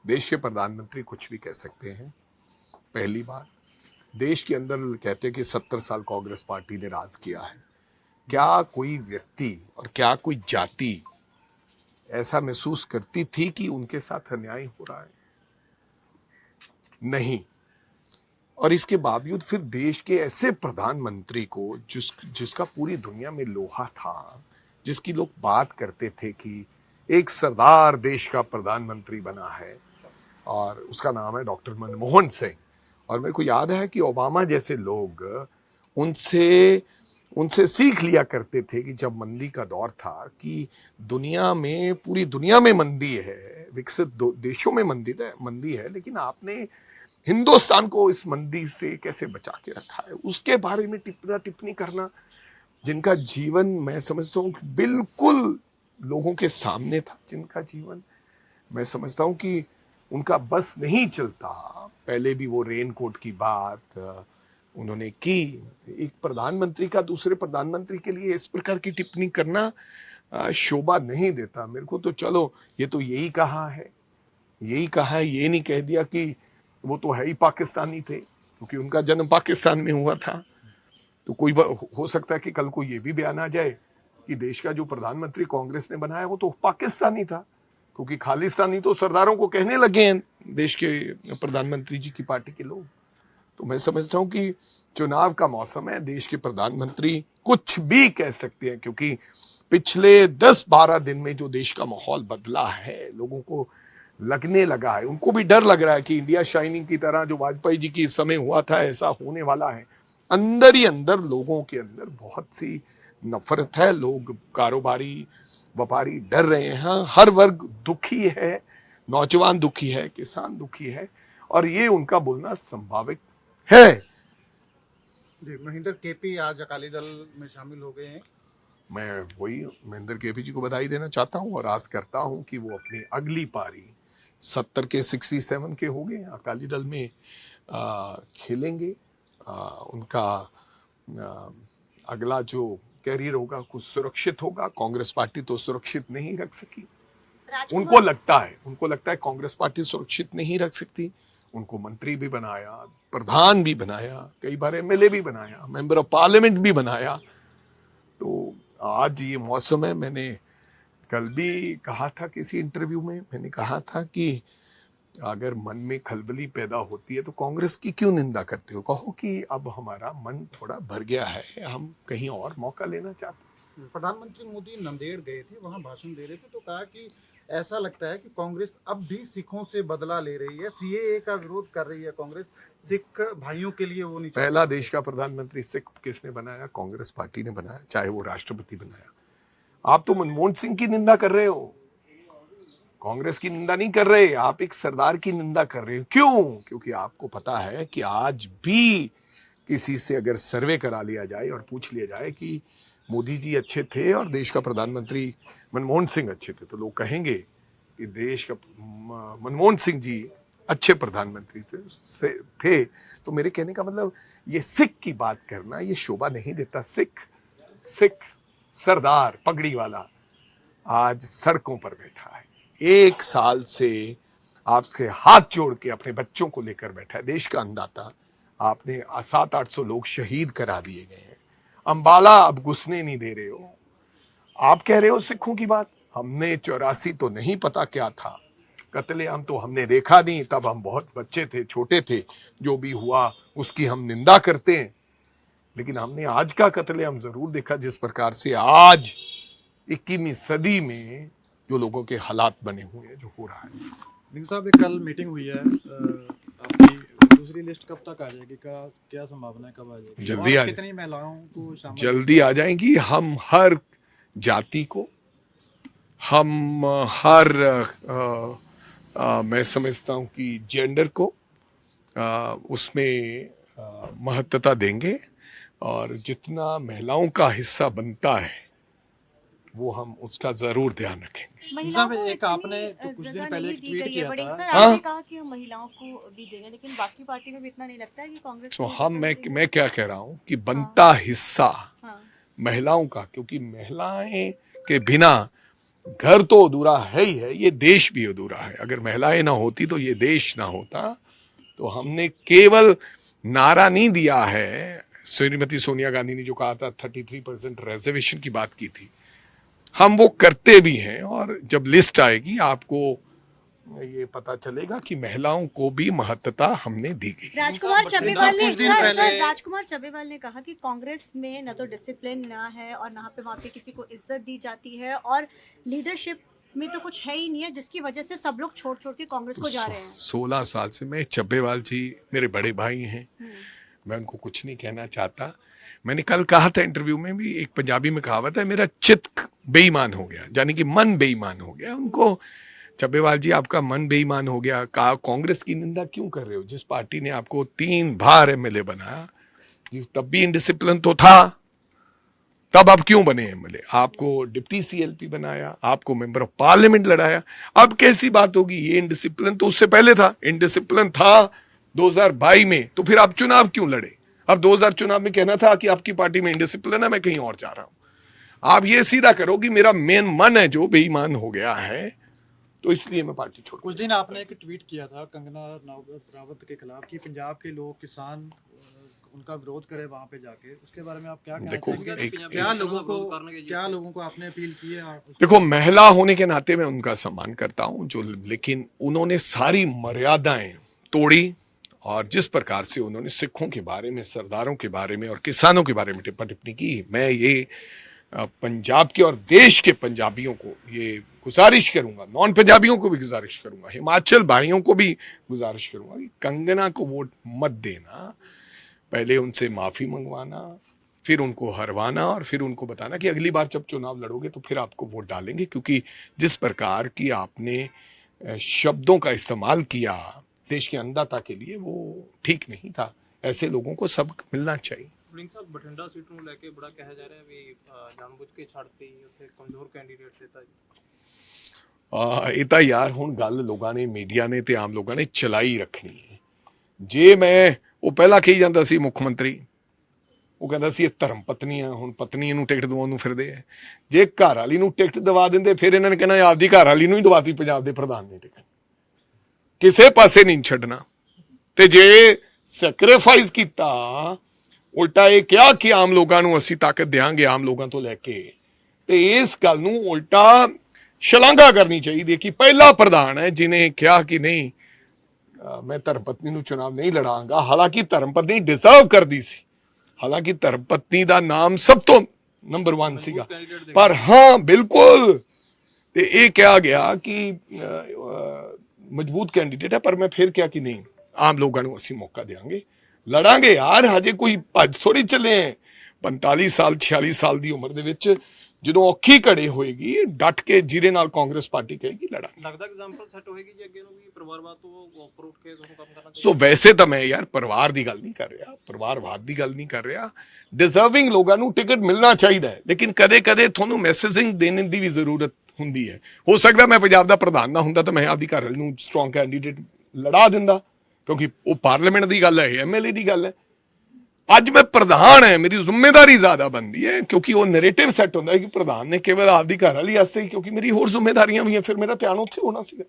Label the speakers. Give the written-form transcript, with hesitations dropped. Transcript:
Speaker 1: देश के प्रधानमंत्री कुछ भी कह सकते हैं। पहली बात, देश के अंदर कहते हैं कि 70 साल कांग्रेस पार्टी ने राज किया है। क्या कोई व्यक्ति और क्या कोई जाति ऐसा महसूस करती थी कि उनके साथ अन्याय हो रहा है? नहीं। और इसके बावजूद फिर देश के ऐसे प्रधानमंत्री को जिसका पूरी दुनिया में लोहा था, जिसकी लोग बात करते थे कि एक सरदार देश का प्रधानमंत्री बना है और उसका नाम है डॉक्टर मनमोहन सिंह। और मेरे को याद है कि ओबामा जैसे लोग उनसे उनसे सीख लिया करते थे कि जब मंदी का दौर था कि दुनिया में, पूरी दुनिया में मंदी है, विकसित देशों में मंदी है, लेकिन आपने हिंदुस्तान को इस मंदी से कैसे बचा के रखा है, उसके बारे में टिप्पणी करना, जिनका जीवन मैं समझता हूँ बिल्कुल लोगों के सामने था, जिनका जीवन मैं समझता हूँ कि उनका बस नहीं चलता। पहले भी वो रेनकोट की बात उन्होंने की। एक प्रधानमंत्री का दूसरे प्रधानमंत्री के लिए इस प्रकार की टिप्पणी करना शोभा नहीं देता। मेरे को तो चलो ये तो यही कहा है, ये नहीं कह दिया कि वो तो है ही पाकिस्तानी थे, क्योंकि उनका जन्म पाकिस्तान में हुआ था। तो कोई हो सकता है कि कल को ये भी बयान आ जाए कि देश का जो प्रधानमंत्री कांग्रेस ने बनाया वो तो पाकिस्तानी था, क्योंकि खालिस्तानी तो सरदारों को कहने लगे हैं देश के प्रधानमंत्री जी की पार्टी के लोग। तो मैं समझता हूं कि चुनाव का मौसम है, देश के प्रधानमंत्री कुछ भी कह सकते हैं, क्योंकि पिछले 10-12 दिन में जो देश का माहौल बदला है, लोगों को लगने लगा है, उनको भी डर लग रहा है कि इंडिया शाइनिंग की तरह जो वाजपेयी जी की समय हुआ था ऐसा होने वाला है। अंदर ही अंदर लोगों के अंदर बहुत सी नफरत है, लोग, कारोबारी, व्यापारी डर रहे हैं, हर वर्ग दुखी है, नौजवान दुखी है, किसान दुखी है, और ये उनका बोलना संभावित है।
Speaker 2: जी, महेंद्र केपी आज अकाली दल में शामिल हो गए हैं।
Speaker 1: मैं वही महेंद्र केपी जी को बधाई देना चाहता हूं और आस करता हूं कि वो अपनी अगली पारी 70 के 67 के हो गए अकाली दल में खेलेंगे। उनका अगला जो कैरियर होगा कुछ सुरक्षित होगा। कांग्रेस पार्टी तो सुरक्षित नहीं रख सकी, उनको लगता है कांग्रेस पार्टी सुरक्षित नहीं रख सकती। उनको मंत्री भी बनाया, प्रधान भी बनाया, कई बार एमएलए भी बनाया, मेंबर ऑफ पार्लियामेंट भी बनाया। तो आज ये मौसम है। मैंने कल भी कहा था किसी इंटरव्यू में, मैंने कहा था कि अगर मन में खलबली पैदा होती है तो कांग्रेस की क्यों निंदा करते हो, कहो कि अब हमारा मन थोड़ा भर गया है, हम कहीं और मौका लेना चाहते हैं।
Speaker 2: प्रधानमंत्री मोदी नांदेड़ गए थे, वहां भाषण दे रहे थे, तो कहा कि ऐसा लगता है कि कांग्रेस अब भी सिखों से बदला ले रही है, सीएए का विरोध कर रही है कांग्रेस, सिख भाइयों के लिए वो नहीं।
Speaker 1: पहला देश का प्रधानमंत्री सिख किसने बनाया? कांग्रेस पार्टी ने बनाया, चाहे वो राष्ट्रपति बनाया। आप तो मनमोहन सिंह की निंदा कर रहे हो, कांग्रेस की निंदा नहीं कर रहे, आप एक सरदार की निंदा कर रहे हो। क्यों? क्योंकि आपको पता है कि आज भी किसी से अगर सर्वे करा लिया जाए और पूछ लिया जाए कि मोदी जी अच्छे थे और देश का प्रधानमंत्री मनमोहन सिंह अच्छे थे, तो लोग कहेंगे कि देश का मनमोहन सिंह जी अच्छे प्रधानमंत्री थे। तो मेरे कहने का मतलब, ये सिख की बात करना ये शोभा नहीं देता। सिख सरदार पगड़ी वाला आज सड़कों पर बैठा है, 1 साल से आपसे हाथ जोड़ के अपने बच्चों को लेकर बैठा है, देश का अन्नदाता। आपने 700-800 लोग शहीद करा दिए गए हैं, अंबाला अब घुसने नहीं दे रहे हो। आप कह रहे हो सिखों की बात, हमने 84 तो नहीं पता क्या था, कत्लेआम तो हमने देखा नहीं, तब हम बहुत बच्चे थे, छोटे थे, जो भी हुआ उसकी हम निंदा करते हैं, लेकिन हमने आज का कत्लेआम जरूर देखा, जिस प्रकार से आज 21वीं सदी में जो लोगों के हालात बने हुए हैं, जो हो रहा है।
Speaker 3: लिंग साहब, कल मीटिंग हुई है, आपकी दूसरी लिस्ट कब तक आ जाएगी, क्या संभावना है, कब आ जाएगी?
Speaker 1: जल्दी आ
Speaker 3: कितनी महिलाओं को शामिल?
Speaker 1: जल्दी आ जाएंगी। हम हर जाति को, हम हर मैं समझता हूं कि जेंडर को उसमें महत्वता देंगे, और जितना महिलाओं का हिस्सा बनता है वो हम उसका जरूर ध्यान रखेंगे।
Speaker 3: साहब, एक आपने तो कुछ दिन पहले ट्वीट किया था।
Speaker 4: सर, आपने कहा कि हम महिलाओं को भी देंगे, लेकिन बाकी पार्टी में भी इतना नहीं लगता है कि कांग्रेस
Speaker 1: तो मैं क्या कह रहा हूं कि बनता हिस्सा महिलाओं का, क्योंकि महिलाएं के बिना घर तो अधूरा है ही है, ये देश भी अधूरा है। अगर महिलाएं ना होती तो ये देश ना होता। तो हमने केवल नारा नहीं दिया है, श्रीमती सोनिया गांधी ने जो कहा था 33% रिजर्वेशन की बात की थी, हम वो करते भी हैं। और जब लिस्ट आएगी आपको ये पता चलेगा कि महिलाओं को भी महत्वता हमने दी गई।
Speaker 4: राजकुमार चब्बेवाल ने
Speaker 2: कुछ दिन
Speaker 4: सर,
Speaker 2: पहले-
Speaker 4: सर, राजकुमार चब्बेवाल ने कहा कि कांग्रेस में न तो डिसिप्लिन ना है और ना पे वहाँ पे किसी को इज्जत दी जाती है और लीडरशिप में तो कुछ है ही नहीं है, जिसकी वजह से सब लोग छोड़ छोड़ के कांग्रेस को जा रहे हैं।
Speaker 1: 16 साल से मैं, चब्बेवाल जी मेरे बड़े भाई हैं, मैं उनको कुछ नहीं कहना चाहता। मैंने कल कहा था इंटरव्यू में भी, एक पंजाबी में कहावत है, मेरा चित्त बेईमान हो गया, यानी कि मन बेईमान हो गया। उनको, चब्बेवाल जी आपका मन बेईमान हो गया, कहा कांग्रेस की निंदा क्यों कर रहे हो, जिस पार्टी ने आपको 3 बार एमएलए बनाया, तब भी इनडिसिप्लिन तो था, तब आप क्यों बने एमएलए? आपको डिप्टी सीएलपी बनाया, आपको मेंबर ऑफ पार्लियामेंट लड़ाया, अब कैसी बात होगी? ये इनडिसिप्लिन तो उससे पहले था, इनडिसिप्लिन था 2022 में, तो फिर आप चुनाव क्यों लड़े? अब 2000 चुनाव में कहना था कि आपकी पार्टी में इनडिसिप्लिन है, मैं कहीं और जा रहा हूं। आप ये सीधा करो कि मेरा मेन मन है जो बेईमान हो गया है, तो इसलिए मैं पार्टी छोड़।
Speaker 3: कुछ दिन आपने एक ट्वीट किया था कंगना रावत के खिलाफ कि पंजाब के लोग, किसान उनका विरोध करे वहां पे जाके, उसके बारे में आप क्या कहना
Speaker 1: देखो,
Speaker 3: चाहेंगे?
Speaker 1: एक-
Speaker 3: क्या लोगों को आपने अपील की है
Speaker 1: देखो, महिला होने के नाते मैं उनका सम्मान करता हूं जो, लेकिन उन्होंने सारी मर्यादाएं तोड़ी और जिस प्रकार से उन्होंने सिखों के बारे में, सरदारों के बारे में और किसानों के बारे में टिप्पा टिप्पणी की, मैं ये पंजाब के और देश के पंजाबियों को ये गुजारिश करूंगा, नॉन पंजाबियों को भी गुजारिश करूंगा, हिमाचल भाइयों को भी गुजारिश करूंगा कि कंगना को वोट मत देना, पहले उनसे माफी मंगवाना, फिर उनको हरवाना और फिर उनको बताना कि अगली बार जब चुनाव लड़ोगे तो फिर आपको वोट डालेंगे, क्योंकि जिस प्रकार की आपने शब्दों का इस्तेमाल किया देश के अन्नदाता के लिए, वो ठीक नहीं था। ऐसे लोगों को सबक मिलना चाहिए।
Speaker 5: ਵੜਿੰਗ ਸਾਹਿਬ ਬਠਿੰਡਾ ਸੀਟ ਨੂੰ ਲੈ ਕੇ ਬੜਾ ਕਿਹਾ ਜਾ ਰਿਹਾ ਵੀ ਜਾਣਬੁੱਝ ਕੇ ਛੱਡਤੀ, ਉੱਥੇ ਕਮਜ਼ੋਰ ਕੈਂਡੀਡੇਟ ਦਿੱਤਾ ਜੀ।
Speaker 1: ਇਹ ਤਾਂ ਯਾਰ ਹੁਣ ਗੱਲ ਲੋਕਾਂ ਨੇ, ਮੀਡੀਆ ਨੇ ਤੇ ਆਮ ਲੋਕਾਂ ਨੇ ਚਲਾਈ ਰੱਖਣੀ ਹੈ। ਜੇ ਮੈਂ, ਉਹ ਪਹਿਲਾਂ ਕਹੀ ਜਾਂਦਾ ਸੀ ਮੁੱਖ ਮੰਤਰੀ, ਉਹ ਕਹਿੰਦਾ ਸੀ ਇਹ ਧਰਮ ਪਤਨੀ ਆ, ਹੁਣ ਪਤਨੀ ਨੂੰ ਟਿਕਟ ਦਿਵਾਉਣ ਨੂੰ ਫਿਰਦੇ ਆ। ਜੇ ਘਰ ਵਾਲੀ ਨੂੰ ਟਿਕਟ ਦਿਵਾ ਦਿੰਦੇ ਫਿਰ ਇਹਨਾਂ ਨੇ ਕਹਿਣਾ ਆਪਦੀ ਘਰ ਵਾਲੀ ਨੂੰ ਹੀ ਦਵਾਤੀ ਪੰਜਾਬ ਦੇ ਪ੍ਰਧਾਨ ਨੇ ਟਿਕਟ, ਕਿਸੇ ਪਾਸੇ ਨਹੀਂ ਛੱਡਣਾ। ਤੇ ਜੇ ਸੈਕਰੀਫਾਈਸ ਕੀਤਾ, ਉਲਟਾ ਇਹ ਕਿਹਾ ਕਿ ਆਮ ਲੋਕਾਂ ਨੂੰ ਅਸੀਂ ਤਾਕਤ ਦਿਆਂਗੇ ਆਮ ਲੋਕਾਂ ਤੋਂ ਲੈ ਕੇ, ਤੇ ਇਸ ਗੱਲ ਨੂੰ ਉਲਟਾ ਸ਼ਲਾਘਾ ਕਰਨੀ ਚਾਹੀਦੀ ਹੈ ਕਿ ਪਹਿਲਾ ਪ੍ਰਧਾਨ ਹੈ ਜਿਨੇ ਕਿਹਾ ਕਿ ਨਹੀਂ ਮੈਂ ਧਰਮ ਪਤਨੀ ਨੂੰ ਚੁਣਾਵ ਨਹੀਂ ਲੜਾਂਗਾ। ਹਾਲਾਂਕਿ ਧਰਮ ਪਤਨੀ ਡਿਜ਼ਰਵ ਕਰਦੀ ਸੀ, ਹਾਲਾਂਕਿ ਧਰਮ ਪਤਨੀ ਦਾ ਨਾਮ ਸਭ ਤੋਂ ਨੰਬਰ 1 ਸੀਗਾ, ਪਰ ਹਾਂ ਬਿਲਕੁਲ, ਤੇ ਇਹ ਕਿਹਾ ਗਿਆ ਕਿ ਮਜ਼ਬੂਤ ਕੈਂਡੀਡੇਟ ਹੈ, ਪਰ ਮੈਂ ਫਿਰ ਕਿਹਾ ਕਿ ਨਹੀਂ, ਆਮ ਲੋਕਾਂ ਨੂੰ ਅਸੀਂ ਮੌਕਾ ਦੇਵਾਂਗੇ, ਲੜਾਂਗੇ ਯਾਰ, ਹਜੇ ਕੋਈ ਭੱਜ ਥੋੜੀ ਚੱਲੇ ਆ। 45 ਸਾਲ 46 ਸਾਲ ਦੀ ਉਮਰ ਦੇ ਵਿੱਚ ਜਦੋਂ ਔਖੀ ਘੜੇ ਹੋਏਗੀ, ਡਟ ਕੇ ਜਿਹਦੇ ਨਾਲ ਕਾਂਗਰਸ ਪਾਰਟੀ ਕਹੇਗੀ ਲੜਾਂਗੇ।
Speaker 5: ਲੱਗਦਾ ਐਗਜ਼ਾਮਪਲ ਸੈੱਟ ਹੋਏਗੀ ਜੀ ਅੱਗੇ ਨੂੰ ਵੀ ਪਰਿਵਾਰਵਾਦ ਤੋਂ ਉੱਪਰ ਉੱਠ ਕੇ ਤੁਹਾਨੂੰ ਕੰਮ ਕਰਨਾ
Speaker 1: ਸੋ ਵੈਸੇ ਤਾਂ ਮੈਂ ਯਾਰ ਪਰਿਵਾਰ ਦੀ ਗੱਲ ਨਹੀਂ ਕਰ ਰਿਹਾ, ਪਰਿਵਾਰਵਾਦ ਦੀ ਗੱਲ ਨਹੀਂ ਕਰ ਰਿਹਾ। ਡਿਜ਼ਰਵਿੰਗ ਲੋਕਾਂ ਨੂੰ ਟਿਕਟ ਮਿਲਣਾ ਚਾਹੀਦਾ ਹੈ, ਲੇਕਿਨ ਕਦੇ ਕਦੇ ਤੁਹਾਨੂੰ ਮੈਸੇਜਿੰਗ ਦੇਣ ਦੀ ਵੀ ਜ਼ਰੂਰਤ ਹੁੰਦੀ ਹੈ। ਹੋ ਸਕਦਾ ਮੈਂ ਪੰਜਾਬ ਦਾ ਪ੍ਰਧਾਨ ਨਾ ਹੁੰਦਾ ਤਾਂ ਮੈਂ ਆਪਦੀ ਘਰ ਨੂੰ ਸਟਰੋਂਗ ਕੈਂਡੀਡੇਟ ਲੜਾ ਦਿੰਦਾ, ਕਿਉਂਕਿ ਉਹ ਪਾਰਲੀਮੈਂਟ ਦੀ ਗੱਲ ਹੈ, ਐਮਐਲਏ ਦੀ ਗੱਲ ਹੈ। ਅੱਜ ਮੈਂ ਪ੍ਰਧਾਨ ਹੈ, ਮੇਰੀ ਜ਼ਿੰਮੇਵਾਰੀ ਜ਼ਿਆਦਾ ਬਣਦੀ ਹੈ, ਕਿਉਂਕਿ ਉਹ ਨੈਰੇਟਿਵ ਸੈੱਟ ਹੁੰਦਾ ਹੈ ਕਿ ਪ੍ਰਧਾਨ ਨੇ ਕੇਵਲ ਆਪਦੀ ਘਰ ਵਾਲੀ ਵਾਸਤੇ ਹੀ, ਕਿਉਂਕਿ ਮੇਰੀ ਹੋਰ ਜ਼ਿੰਮੇਵਾਰੀਆਂ ਵੀ ਹੈ, ਫਿਰ ਮੇਰਾ ਧਿਆਨ ਉੱਥੇ ਹੋਣਾ ਸੀਗਾ।